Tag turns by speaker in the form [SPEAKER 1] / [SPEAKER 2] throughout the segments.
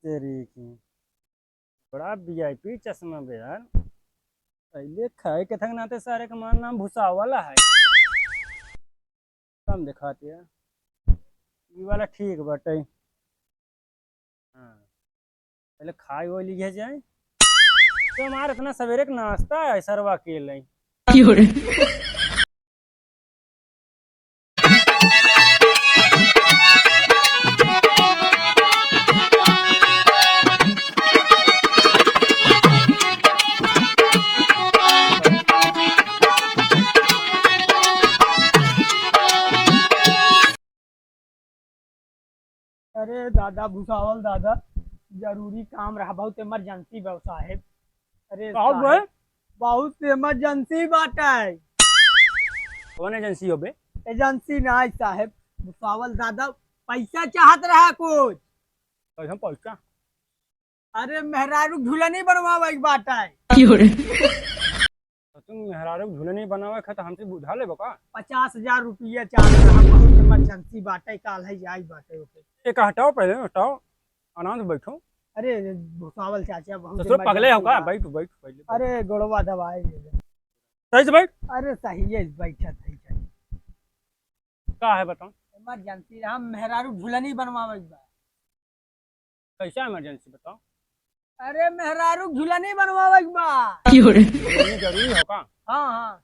[SPEAKER 1] तेरी की बड़ा वीआईपी चश्मा बे यार। पहले खाए के थक नाते सारे का मान नाम भुसावला है। कम दिखाती है ये वाला ठीक बटे। हाँ पहले खाए वो लिए जाए तो हमारा इतना सवेरे का नाश्ता है सरवा के लिए।
[SPEAKER 2] अरे दादा भुसावल दादा, जरूरी काम रहा, बहुत इमरजेंसी बा साहेब। अरे
[SPEAKER 1] कहो बे
[SPEAKER 2] साहेब, बहुत इमरजेंसी बाटे।
[SPEAKER 1] कौन एजेंसी हो बे?
[SPEAKER 2] एजेंसी नहीं साहेब, भुसावल दादा पैसा चाहत रहा कुछ।
[SPEAKER 1] हम पहुंचा।
[SPEAKER 2] अरे मेहरारू झूलनी बनवावे के बाटे।
[SPEAKER 1] तो तुम मेहरारू झूले नहीं बनावे खा तो हमसे बुझा ले बका।
[SPEAKER 2] 50,000 रुपया चाहत रहा, बहुत इमरजेंसी बाटे, काल है जाई बाटे ओके।
[SPEAKER 1] एक हटाओ पहले हटाओ आराम से बैठो।
[SPEAKER 2] अरे भुसावल चाचा बहुत
[SPEAKER 1] ससुर पगले हो
[SPEAKER 2] इमरजेंसी
[SPEAKER 1] का?
[SPEAKER 2] बा।
[SPEAKER 1] बैठ बैठ पहले।
[SPEAKER 2] अरे गोड़वा दबाए दे।
[SPEAKER 1] सही से बैठ।
[SPEAKER 2] अरे सही है, बैठत है।
[SPEAKER 1] का है बताओ?
[SPEAKER 2] इमरजेंसी रहा, मेहरारू झूलनी बनवावे के बा।
[SPEAKER 1] कैसा इमरजेंसी बताओ?
[SPEAKER 2] अरे मेहरारू झूलनी बनवावे के बा।
[SPEAKER 1] इतनी जरूरी हो का?
[SPEAKER 2] हाँ हाँ।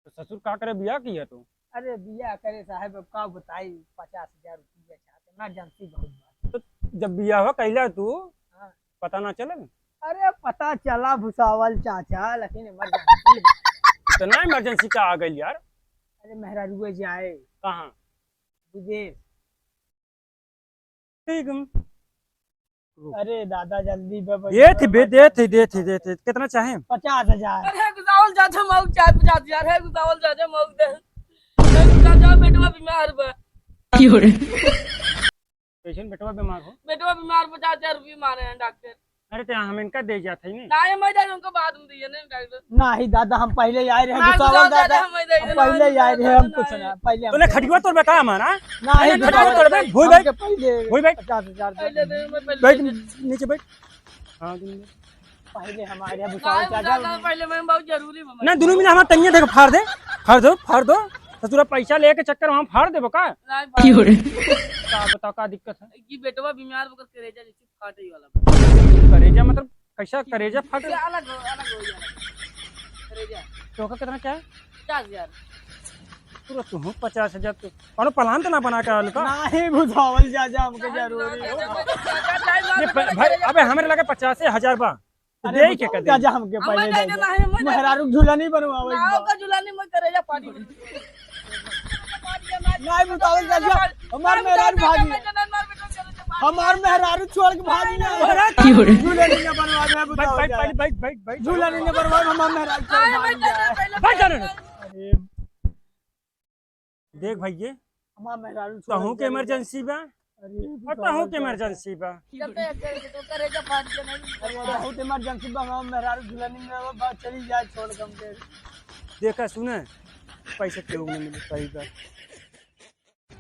[SPEAKER 1] तो ससुर का करे बिया किया तू?
[SPEAKER 2] अरे बिया करे साहब, अब का बताई, 50,000 रुपया चाहते, इमरजेंसी बहुत बा।
[SPEAKER 1] तो जब बिया हो कैला तू
[SPEAKER 2] हाँ।
[SPEAKER 1] पता ना चले?
[SPEAKER 2] अरे पता चला भुसावल चाचा, लेकिन इमरजेंसी।
[SPEAKER 1] इतना इमरजेंसी का आ गई यार।
[SPEAKER 2] अरे मेहरारू जाए
[SPEAKER 1] कहाँ?
[SPEAKER 2] विदेश।
[SPEAKER 1] ठीक है।
[SPEAKER 2] अरे दादा जल्दी
[SPEAKER 1] ये थी बे दे थी कितना चाहे?
[SPEAKER 2] 50,000।
[SPEAKER 3] अरे गुसावल चाचा मौक 4-50,000 है। गुसावल चाचा मौक दे। चाचा बेटवा बीमार बा।
[SPEAKER 1] पेशेंट बेटवा बीमार हो।
[SPEAKER 3] बेटवा बीमार 50,000 रुपये मारे हैं डॉक्टर।
[SPEAKER 1] अरे तो हम इनका दे जाते नहीं।
[SPEAKER 3] ना ये मैदान उनको बाद में दिए ना डॉक्टर।
[SPEAKER 2] नहीं दादा, हम पहले ही आए रहे
[SPEAKER 3] ना
[SPEAKER 2] भुसावल
[SPEAKER 3] गुसावल
[SPEAKER 2] दादा,
[SPEAKER 3] चाचा हम दे
[SPEAKER 2] हम पहले ही आए रहे, हम कुछ ना पहले हम
[SPEAKER 1] तूने खटिया तोड़ बेटा हमारा।
[SPEAKER 2] नहीं
[SPEAKER 1] खटिया
[SPEAKER 2] भुसावल
[SPEAKER 1] तोड़ बे भूल बैठ
[SPEAKER 2] पहले
[SPEAKER 1] भूल बैठ
[SPEAKER 2] 50,000
[SPEAKER 3] पहले दे मैं
[SPEAKER 1] बैठ
[SPEAKER 3] पहले
[SPEAKER 1] नीचे बैठ। हाँ
[SPEAKER 2] पहले हमारे यहाँ
[SPEAKER 3] ना
[SPEAKER 2] भुसावल चाचा।
[SPEAKER 3] चाचा पहले मैं बहुत जरूरी बा।
[SPEAKER 1] ना दोनों मिला हमारा टंगिया देखो फाड़ दो ससुरा पैसा लेके चक्कर वहाँ फाड़ दे बका। का बताओ का दिक्कत है?
[SPEAKER 3] कि बेटवा बीमार होकर करेजा जैसे फाटे ही वाला।
[SPEAKER 1] करेजा मतलब कैसा करेजा फाट?
[SPEAKER 3] ये अलग हो जाए करेजा।
[SPEAKER 1] तो का कितना क्या है?
[SPEAKER 3] 50,000।
[SPEAKER 1] पूरा तू 50,000 तो और प्लान तो ना बना के आलू का।
[SPEAKER 2] नहीं भुसावल चाचा हमके जरूरी है।
[SPEAKER 1] भाई अबे हमारे लगे 50,000 बा तो दे के कर दे।
[SPEAKER 2] चाचा हमके पहले दे दे। मेहरारू झूलनी बनवावे के
[SPEAKER 3] नाव
[SPEAKER 2] बा।
[SPEAKER 3] का झुलानी मैं करेजा फाटी।
[SPEAKER 2] नहीं भुसावल चाचा, हमार मेहरारू भागी, हमार मेहरारू छोड़ के भागी है। झूलनी न बनवावे भुसावल चाचा,
[SPEAKER 1] बैठ
[SPEAKER 2] झूलनी न बनवावे, हमार मेहरारू छोड़ के भागी है।
[SPEAKER 1] बैठ जाने दे।
[SPEAKER 2] अरे
[SPEAKER 1] देख भाई ये
[SPEAKER 2] हमार मेहरारू छोड़
[SPEAKER 1] तहू के इमरजेंसी बा
[SPEAKER 2] अरे
[SPEAKER 1] और तहू के इमरजेंसी बा।
[SPEAKER 3] करेजा फाट के नहीं।
[SPEAKER 2] बहुत इमरजेंसी बा, हमार मेहरारू झूलनी में बा, चली जाए छोड़ के हमके।
[SPEAKER 1] देखा सुने पैसा क्यों नहीं मिले? सही बात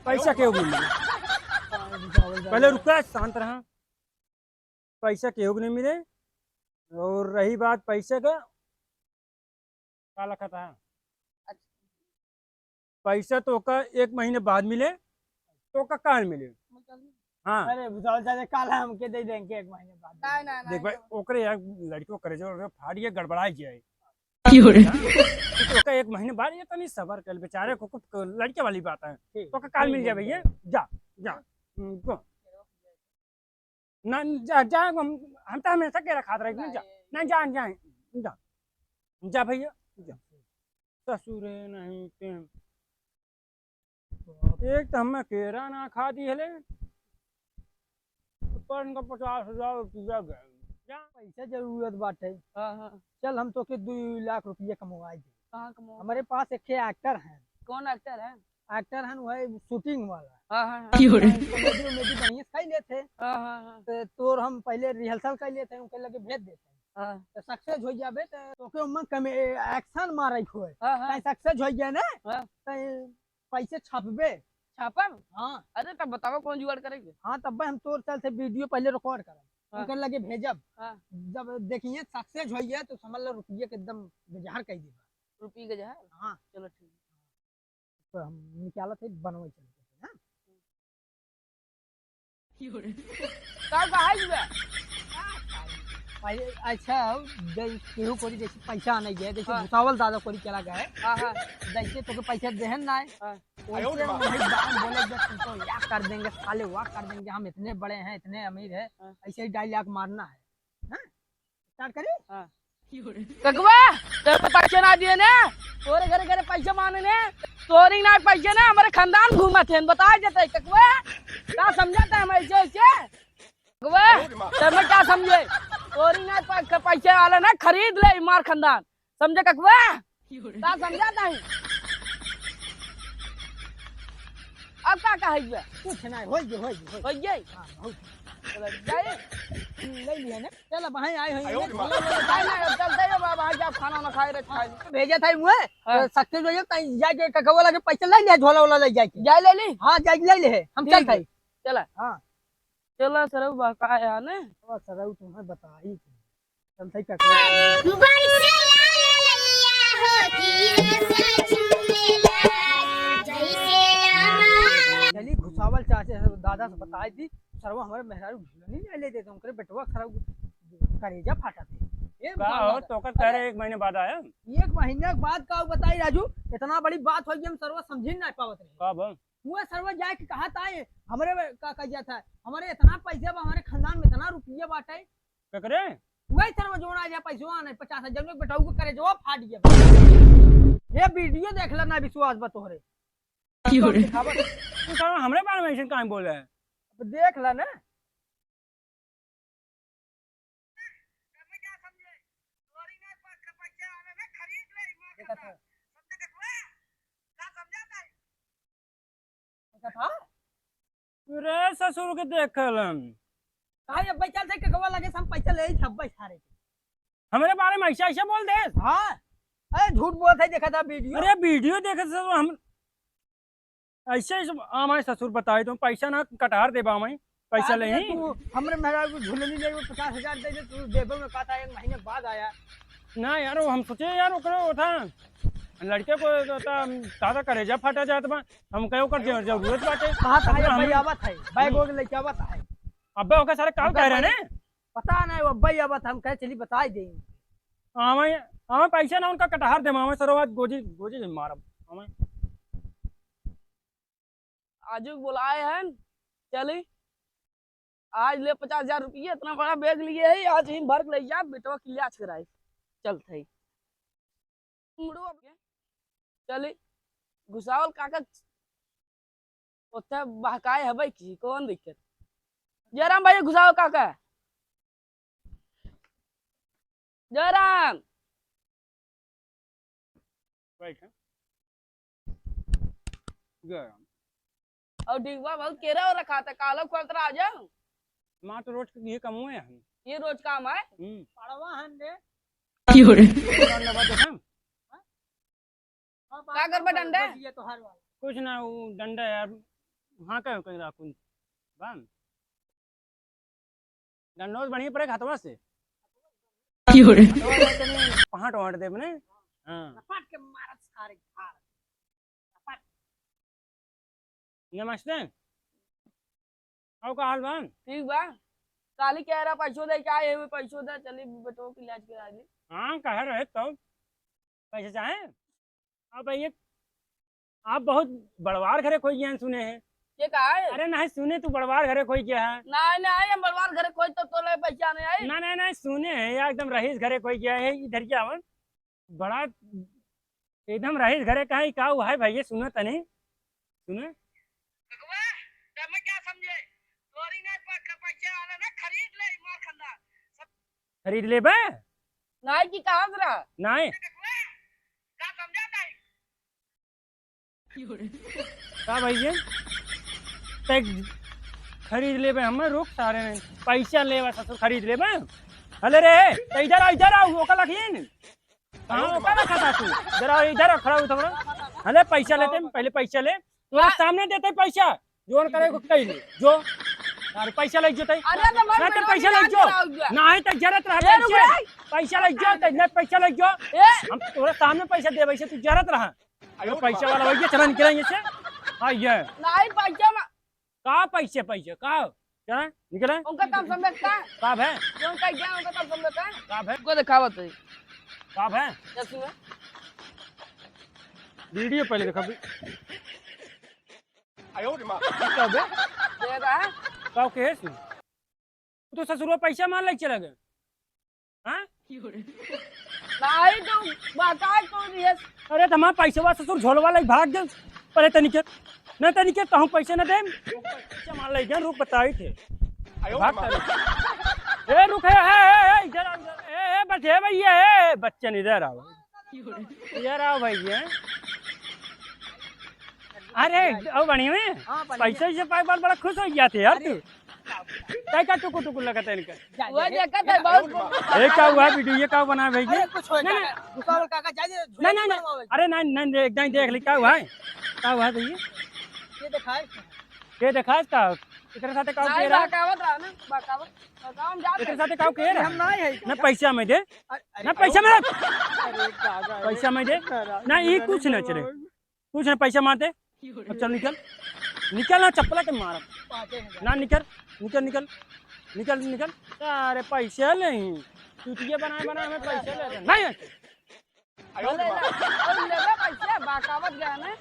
[SPEAKER 1] पैसा क्यों नहीं मिले? पहले रुका शांत रहा। पैसा क्यों नहीं मिले? और रही बात पैसे का काला खाता है पैसा तो का 1 महीने बाद मिले तो का काल मिले। हाँ
[SPEAKER 2] अरे भुसावल चाचा काल हमके दे देंगे 1 महीने बाद।
[SPEAKER 1] देख भाई ओकरे यार लड़कियों करे जो फाड़िए गड़बड़ाई जाए तो का 1 महीने बाद ये तनी सबर कर बेचारे को लड़के वाली बात है। तो का काल मिल जाए भैया। जा जा go। ना जा जा हम तो हमेशा के रखा रहे जा ना जा जा जा जा भैया जा। ससुर नहीं के एक तो हमें केरा ना खा दी हले पर इनका 50,000 रुपया गए।
[SPEAKER 2] पैसा जरूरत बाटे।
[SPEAKER 3] हाँ हाँ।
[SPEAKER 2] चल हम तो के 2 लाख रुपया कमवाई दे।
[SPEAKER 3] कहाँ कमाओ?
[SPEAKER 2] हमारे पास एक एक्टर हैं।
[SPEAKER 3] कौन एक्टर है?
[SPEAKER 2] एक्टर हैं वह शूटिंग वाला।
[SPEAKER 3] हाँ हाँ
[SPEAKER 2] कॉमेडी बढ़िया कर लेते हैं।
[SPEAKER 3] हाँ हाँ
[SPEAKER 2] तो हम पहले रिहर्सल कर लेते हैं, उनके लगे भेज देते हैं।
[SPEAKER 3] हाँ
[SPEAKER 2] तो सक्सेस हो जाबे तो के उमन कमे एक्शन मारे खोए।
[SPEAKER 3] हाँ हाँ
[SPEAKER 2] कहीं सक्सेस हो गया ना
[SPEAKER 3] हाँ।
[SPEAKER 2] तो पैसे छपबे,
[SPEAKER 3] छापम।
[SPEAKER 2] हाँ
[SPEAKER 3] अरे तब बताओ कौन जुगाड़ करेंगे।
[SPEAKER 2] हाँ तब हम तोर चल से वीडियो पहले रिकॉर्ड करब
[SPEAKER 3] हाँ।
[SPEAKER 2] उनके लगे भेजब।
[SPEAKER 3] हाँ।
[SPEAKER 2] जब देखिए सक्सेस होइए तो समझ लो रुपये के एकदम बेजार कह दीबा।
[SPEAKER 3] रुपये का जो है।
[SPEAKER 2] हाँ
[SPEAKER 3] चलो ठीक
[SPEAKER 2] तो हम निकालत है बनवे चल के हाँ?
[SPEAKER 3] कब कहा जुआ।
[SPEAKER 2] पहले अच्छा केहू कोरी जैसे पैसा आने गया जैसे
[SPEAKER 3] हाँ।
[SPEAKER 2] भुसावल दादा कोरी चला गया
[SPEAKER 3] हाँ हाँ
[SPEAKER 2] जैसे तो पैसा देहन ना है
[SPEAKER 3] हाँ।
[SPEAKER 2] वैसे वही दाम बोले जब तुमको या कर देंगे साले वाह कर देंगे हम इतने बड़े हैं इतने अमीर है
[SPEAKER 3] हाँ।
[SPEAKER 2] ऐसे ही डायलॉग मारना है हाँ? स्टार्ट करिए
[SPEAKER 3] हाँ। ककवा तेरे पैसे ना दिए ने तोरे घरे घरे पैसे मांगे ने तोरी ना पैसे ना हमारे खानदान घूमा थे बता देते ककवा क्या समझाता है हम ऐसे ऐसे ककवा तेरे क्या समझे तोरी ना पैसे वाले ना खरीद ले मार खानदान समझे ककवा क्या समझाता है अब क्या कहा
[SPEAKER 2] कुछ नहीं हो गए
[SPEAKER 3] हो गई
[SPEAKER 2] हाँ बहुत
[SPEAKER 3] जाए
[SPEAKER 2] ले लिए ना चल अब भाई आए हैं
[SPEAKER 3] चलते हैं बाबा जब खाना ना खाए खाए
[SPEAKER 2] भेजा था मुझे
[SPEAKER 3] हाँ।
[SPEAKER 2] सक्सेस हो जाए जाके ककवा लगे पैसा ले लिया झोला वाला ले जाके
[SPEAKER 3] जाए ले ली
[SPEAKER 2] हाँ जाके ले ले हम चल
[SPEAKER 3] ठीक है।
[SPEAKER 2] गए
[SPEAKER 3] चला
[SPEAKER 2] हाँ
[SPEAKER 3] चलो सर बाका है ना
[SPEAKER 2] सर तुम्हें बता ही चलते ककवा चली घुसावल चाचे दादा से बताई थी सरवा हमारे मेहरारू नहीं ले लेते तुम करे बेटवा खराब करेजा फाटा थे ये
[SPEAKER 1] का हो तो कह रहे 1 महीने बाद आया
[SPEAKER 2] एक महीने के बाद का बताई राजू इतना बड़ी बात हो गई हम सरवा समझ नहीं पावत रहे
[SPEAKER 1] कब
[SPEAKER 2] हुआ सरवा जाए के कहा था हमारे का कह था हमारे इतना पैसा बा हमारे खानदान में इतना रुपया बाटे
[SPEAKER 1] क्या करे
[SPEAKER 2] वही सरवा जोड़ा जा पैसा आने 50,000 में बेटाऊ को करे जवाब फाट गया ये वीडियो देख लेना विश्वास बा तोहरे
[SPEAKER 1] तू साला हमरे बारे में ऐसे काहे बोल रहा है
[SPEAKER 2] देख ला ना
[SPEAKER 1] रे ससुर के देखलम
[SPEAKER 2] कहा अब चल से ककवा लगे हम पैसा ले छब्बे सारे
[SPEAKER 1] हमरे बारे में ऐसा ऐसा बोल दे
[SPEAKER 2] हाँ अरे झूठ बोलते देखा था वीडियो
[SPEAKER 1] अरे वीडियो देखे से तो हम ऐसे हमारे ससुर बताए तो पैसा ना कटार दे हमें पैसा ले ही
[SPEAKER 2] हमरे मेहरारू को झूलनी ले 50,000 दे दे तू देबे में कहा था 1 महीने बाद आया
[SPEAKER 1] ना यार वो हम सोचे यार ओकरो था लड़के को दादा करेजा फटा जात बा हम कहो कर जरूरत बाटे
[SPEAKER 2] कहा था ये भाई आवत है बैग वोग लेके आवत है
[SPEAKER 1] अबे ओके सारे काम कह रहे ने
[SPEAKER 2] पता नहीं वो भाई आवत हम कहे चली बता ही देंगे
[SPEAKER 1] हमें पैसा ना उनका कटहार दे हमें सरोवाद गोजी गोजी मारब हमें
[SPEAKER 3] आजू बुलाए हैं चली आज ले 50,000 रुपये इतना बड़ा बैग लिए है आज ही भर के ले जा बेटवा की इलाज कराए चलते ही चली घुसावल काका उतना बहकाए है भाई किसी कौन दिक्कत जयराम भाई घुसावल काका जयराम और ठीक बा बहुत केरा हो रखा था काला खोलता आ जाओ
[SPEAKER 1] माँ तो रोज ये कम हुए हम
[SPEAKER 3] ये रोज काम है
[SPEAKER 2] पड़वा हन दे
[SPEAKER 3] क्या कर बा डंडा
[SPEAKER 2] ये तो हर वाला
[SPEAKER 1] कुछ ना वो डंडा यार हाँ कहीं कहीं राखूं बाम डंडा बढ़िया पड़े हाथवा से पहाड़ वहाड़ दे बने हाँ
[SPEAKER 2] पट के मारत सारे खार
[SPEAKER 1] नमस्ते आओ का हाल बान
[SPEAKER 3] ठीक बा काली कह रहा पैसों दे क्या है पैसों दे चली बेटो की इलाज करा दी
[SPEAKER 1] हाँ कह रहे तो पैसे चाहे आप भैया आप बहुत बड़वार घरे कोई ज्ञान सुने हैं
[SPEAKER 3] ये कहा है
[SPEAKER 1] अरे नहीं सुने तू बड़वार घरे कोई क्या है
[SPEAKER 3] नहीं नहीं हम बलवार घर कोई तो ले पैसा नहीं आई
[SPEAKER 1] ना नहीं सुने हैं यार एकदम रहीस घरे कोई क्या है इधर क्या हो बड़ा एकदम रहीस घरे कहा का हुआ है भैया सुनो तनी सुनो
[SPEAKER 3] मैं क्या समझे तोरी नहीं पैसे वाला ना खरीद ले मार खंदा
[SPEAKER 1] खरीद ले बे
[SPEAKER 3] नहीं की कहां जरा
[SPEAKER 1] नहीं
[SPEAKER 3] क्या समझाता है
[SPEAKER 1] का भैया खरीद ले बे हमें रुक सारे ने पैसा ले ससुर खरीद ले बे हले रे तो इधर आओ ओका लखिन कहां ओका रखा था तू जरा इधर खड़ा हो थोड़ा हले पैसा लेते पहले पैसा ले तुम्हारे सामने देते पैसा जोन करे को कहीं नहीं जो यार पैसा लग जोते
[SPEAKER 3] अरे तो
[SPEAKER 1] ना तो पैसा लग जो ना है तो जरूरत रहा पैसा लग जो तो पैसा लग जो हम तुम्हारे सामने पैसा दे वैसे तू जरूरत रहा अरे पैसा वाला भैया चला निकलेंगे से हाँ ये
[SPEAKER 3] नहीं पैसा
[SPEAKER 1] का पैसे पैसे का चला निकले
[SPEAKER 3] उनका काम समझता है
[SPEAKER 1] काब है
[SPEAKER 3] जो उनका क्या उनका काम समझता है
[SPEAKER 1] काब है
[SPEAKER 3] को दिखावत है
[SPEAKER 1] काब है
[SPEAKER 3] जैसे
[SPEAKER 1] वीडियो पहले देखा
[SPEAKER 2] आयो रे मां
[SPEAKER 1] कब है
[SPEAKER 3] दे रहा है
[SPEAKER 1] काव के है तो ससुर पैसा मान ले चला गए हाँ
[SPEAKER 3] नहीं तो बता तो ये
[SPEAKER 1] अरे तमाम पैसे वाला ससुर झोल वाला भाग गए पहले तनिके न तनिके कहूँ पैसे न दे पैसा मान ले गए रुक बताई थे भाग ए रुक है इधर आओ ए बचे भैया ए बच्चे इधर आओ इधर आओ भैया अरे ओ बनी हुई पैसे से पाई बार बड़ा खुश हो गया थे यार तू काय का टुकु टुकु लगता है इनका
[SPEAKER 3] वो देखा था बहुत
[SPEAKER 1] ए क्या हुआ वीडियो ये क्या बना भाई
[SPEAKER 2] अरे कुछ हो जाएगा गुस्सा काका जाइए
[SPEAKER 1] नहीं अरे नहीं एकदम देख ली क्या हुआ है भैया
[SPEAKER 2] ये दिखाए
[SPEAKER 1] के देखा का इतने साथे काव के
[SPEAKER 3] नहीं
[SPEAKER 1] रहा
[SPEAKER 3] बकावत रहा ना बकावत काम जाते
[SPEAKER 1] इतने साथे काव के रहा
[SPEAKER 2] हम नहीं है
[SPEAKER 1] ना पैसा में दे ना पैसा में पैसा में दे ना ये कुछ ना चले कुछ ना पैसा मारते अब चल निकल निकल ना चप्पला के मार ना निकल निकल निकल निकल निकल अरे पैसे नहीं चुटिया बनाए में पैसे ले नहीं
[SPEAKER 3] ले ले पैसे बकावत गया ना